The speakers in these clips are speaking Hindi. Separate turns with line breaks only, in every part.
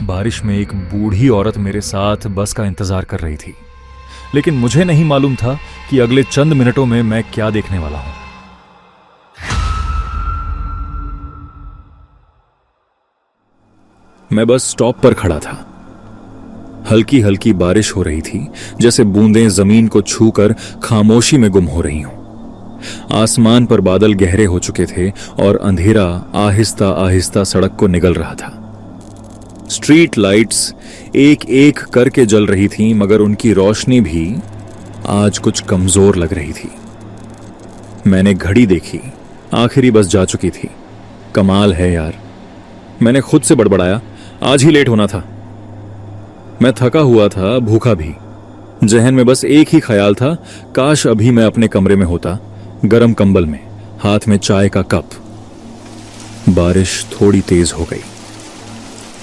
बारिश में एक बूढ़ी औरत मेरे साथ बस का इंतजार कर रही थी, लेकिन मुझे नहीं मालूम था कि अगले चंद मिनटों में मैं क्या देखने वाला हूं। मैं बस स्टॉप पर खड़ा था। हल्की हल्की बारिश हो रही थी, जैसे बूंदें जमीन को छूकर खामोशी में गुम हो रही हों। आसमान पर बादल गहरे हो चुके थे और अंधेरा आहिस्ता आहिस्ता सड़क को निगल रहा था। स्ट्रीट लाइट्स एक एक करके जल रही थीं, मगर उनकी रोशनी भी आज कुछ कमजोर लग रही थी। मैंने घड़ी देखी, आखिरी बस जा चुकी थी। कमाल है यार, मैंने खुद से बड़बड़ाया, आज ही लेट होना था। मैं थका हुआ था, भूखा भी। जहन में बस एक ही ख्याल था, काश अभी मैं अपने कमरे में होता, गरम कंबल में, हाथ में चाय का कप। बारिश थोड़ी तेज हो गई।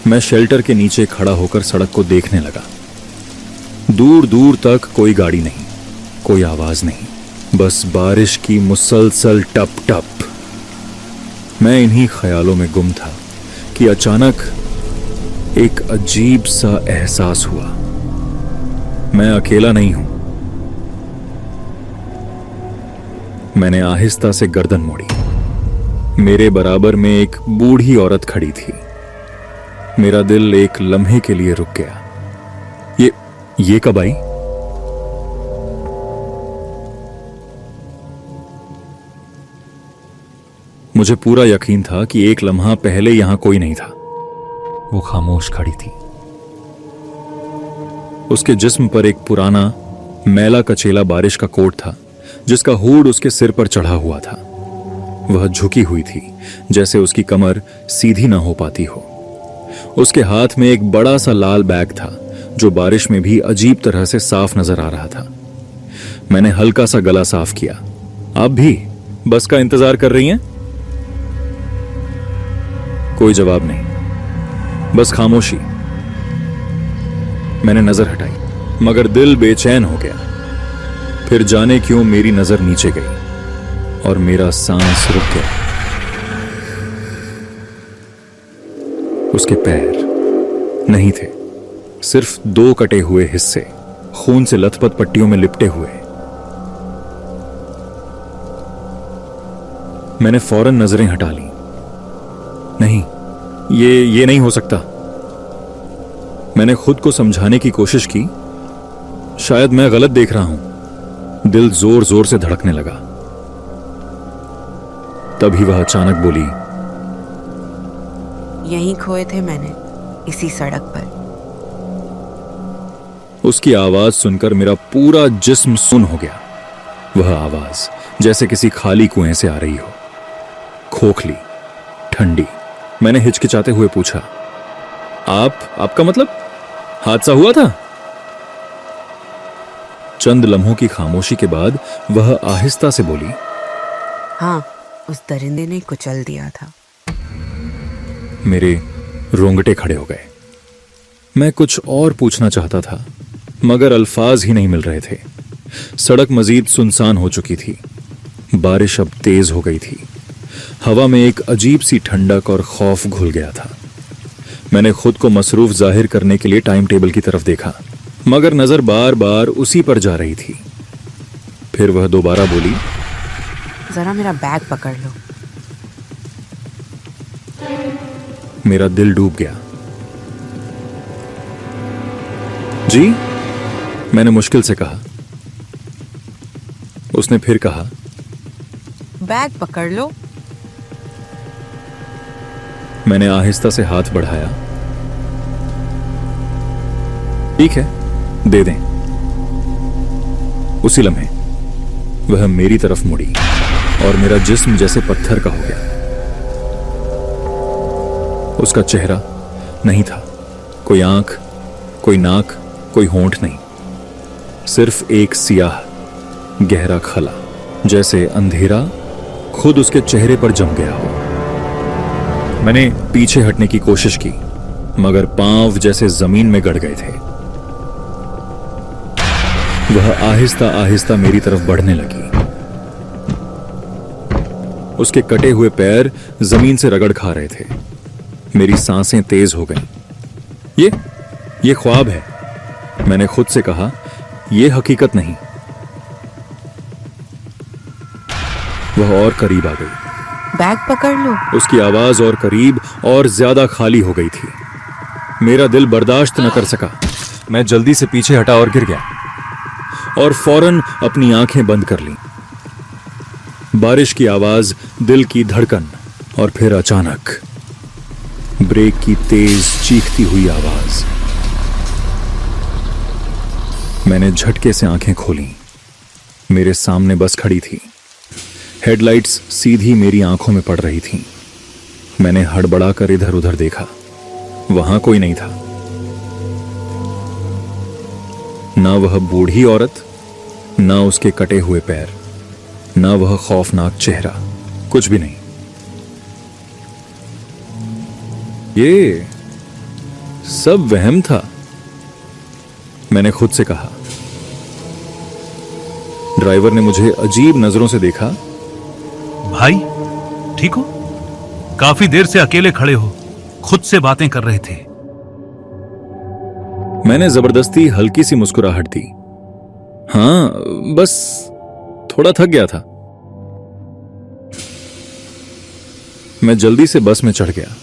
मैं शेल्टर के नीचे खड़ा होकर सड़क को देखने लगा। दूर दूर तक कोई गाड़ी नहीं, कोई आवाज नहीं, बस बारिश की मुसलसल टप टप। मैं इन्हीं ख्यालों में गुम था कि अचानक एक अजीब सा एहसास हुआ। मैं अकेला नहीं हूं। मैंने आहिस्ता से गर्दन मोड़ी। मेरे बराबर में एक बूढ़ी औरत खड़ी थी। मेरा दिल एक लम्हे के लिए रुक गया। ये कब आई? मुझे पूरा यकीन था कि एक लम्हा पहले यहां कोई नहीं था। वो खामोश खड़ी थी। उसके जिस्म पर एक पुराना मैला कचेला बारिश का कोट था, जिसका हुड उसके सिर पर चढ़ा हुआ था। वह झुकी हुई थी, जैसे उसकी कमर सीधी ना हो पाती हो। उसके हाथ में एक बड़ा सा लाल बैग था, जो बारिश में भी अजीब तरह से साफ नजर आ रहा था। मैंने हल्का सा गला साफ किया। आप भी बस का इंतजार कर रही हैं? कोई जवाब नहीं, बस खामोशी। मैंने नजर हटाई, मगर दिल बेचैन हो गया। फिर जाने क्यों मेरी नजर नीचे गई और मेरा सांस रुक गया। उसके पैर नहीं थे, सिर्फ दो कटे हुए हिस्से, खून से लथपथ पट्टियों में लिपटे हुए। मैंने फौरन नजरें हटा ली। नहीं, ये नहीं हो सकता। मैंने खुद को समझाने की कोशिश की, शायद मैं गलत देख रहा हूं। दिल जोर जोर से धड़कने लगा। तभी वह अचानक बोली,
यहीं खोए थे मैंने, इसी सड़क पर।
उसकी आवाज सुनकर मेरा पूरा जिस्म सुन हो गया। वह आवाज जैसे किसी खाली कुएं से आ रही हो, खोखली, ठंडी। मैंने हिचकिचाते हुए पूछा, आपका मतलब हादसा हुआ था? चंद लम्हों की खामोशी के बाद वह आहिस्ता से बोली,
हाँ, उस दरिंदे ने कुचल दिया था।
मेरे रोंगटे खड़े हो गए। मैं कुछ और पूछना चाहता था, मगर अल्फाज ही नहीं मिल रहे थे। सड़क मजीद सुनसान हो चुकी थी। बारिश अब तेज हो गई थी। हवा में एक अजीब सी ठंडक और खौफ घुल गया था। मैंने खुद को मसरूफ जाहिर करने के लिए टाइम टेबल की तरफ देखा, मगर नजर बार बार उसी पर जा रही थी। फिर वह दोबारा बोली,
जरा मेरा बैग पकड़ लो।
मेरा दिल डूब गया। जी, मैंने मुश्किल से कहा। उसने फिर कहा,
बैग पकड़ लो।
मैंने आहिस्ता से हाथ बढ़ाया। ठीक है, दे दें। उसी लम्हे वह मेरी तरफ मुड़ी और मेरा जिस्म जैसे पत्थर का हो गया। उसका चेहरा नहीं था, कोई आंख, कोई नाक, कोई होंठ नहीं, सिर्फ एक सियाह गहरा खला, जैसे अंधेरा खुद उसके चेहरे पर जम गया हो। मैंने पीछे हटने की कोशिश की, मगर पांव जैसे जमीन में गड़ गए थे। वह आहिस्ता आहिस्ता मेरी तरफ बढ़ने लगी। उसके कटे हुए पैर जमीन से रगड़ खा रहे थे। मेरी सांसें तेज हो गईं। ये ख्वाब है, मैंने खुद से कहा, ये हकीकत नहीं। वह और करीब आ गई।
बैग पकड़ लो।
उसकी आवाज और करीब और ज्यादा खाली हो गई थी। मेरा दिल बर्दाश्त न कर सका। मैं जल्दी से पीछे हटा और गिर गया और फौरन अपनी आंखें बंद कर लीं। बारिश की आवाज, दिल की धड़कन और फिर अचानक ब्रेक की तेज चीखती हुई आवाज। मैंने झटके से आंखें खोली। मेरे सामने बस खड़ी थी। हेडलाइट्स सीधी मेरी आंखों में पड़ रही थीं। मैंने हड़बड़ाकर इधर उधर देखा। वहां कोई नहीं था। ना वह बूढ़ी औरत, ना उसके कटे हुए पैर, ना वह खौफनाक चेहरा, कुछ भी नहीं। ये सब वहम था, मैंने खुद से कहा। ड्राइवर ने मुझे अजीब नजरों से देखा।
भाई ठीक हो? काफी देर से अकेले खड़े हो, खुद से बातें कर रहे थे।
मैंने जबरदस्ती हल्की सी मुस्कुराहट दी। हाँ, बस थोड़ा थक गया था। मैं जल्दी से बस में चढ़ गया।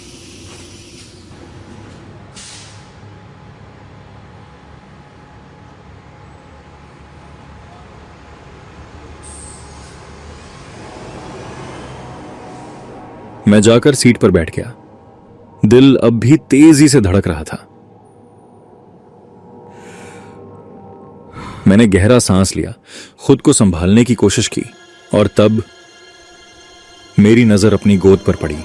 मैं जाकर सीट पर बैठ गया। दिल अब भी तेजी से धड़क रहा था। मैंने गहरा सांस लिया, खुद को संभालने की कोशिश की और तब मेरी नजर अपनी गोद पर पड़ी।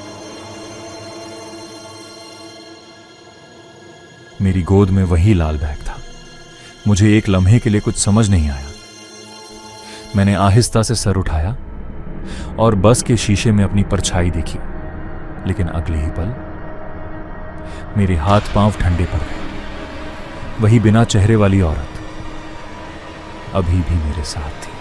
मेरी गोद में वही लाल बैग था। मुझे एक लम्हे के लिए कुछ समझ नहीं आया। मैंने आहिस्ता से सर उठाया और बस के शीशे में अपनी परछाई देखी, लेकिन अगले ही पल मेरे हाथ पांव ठंडे पड़ गए। वही बिना चेहरे वाली औरत अभी भी मेरे साथ थी।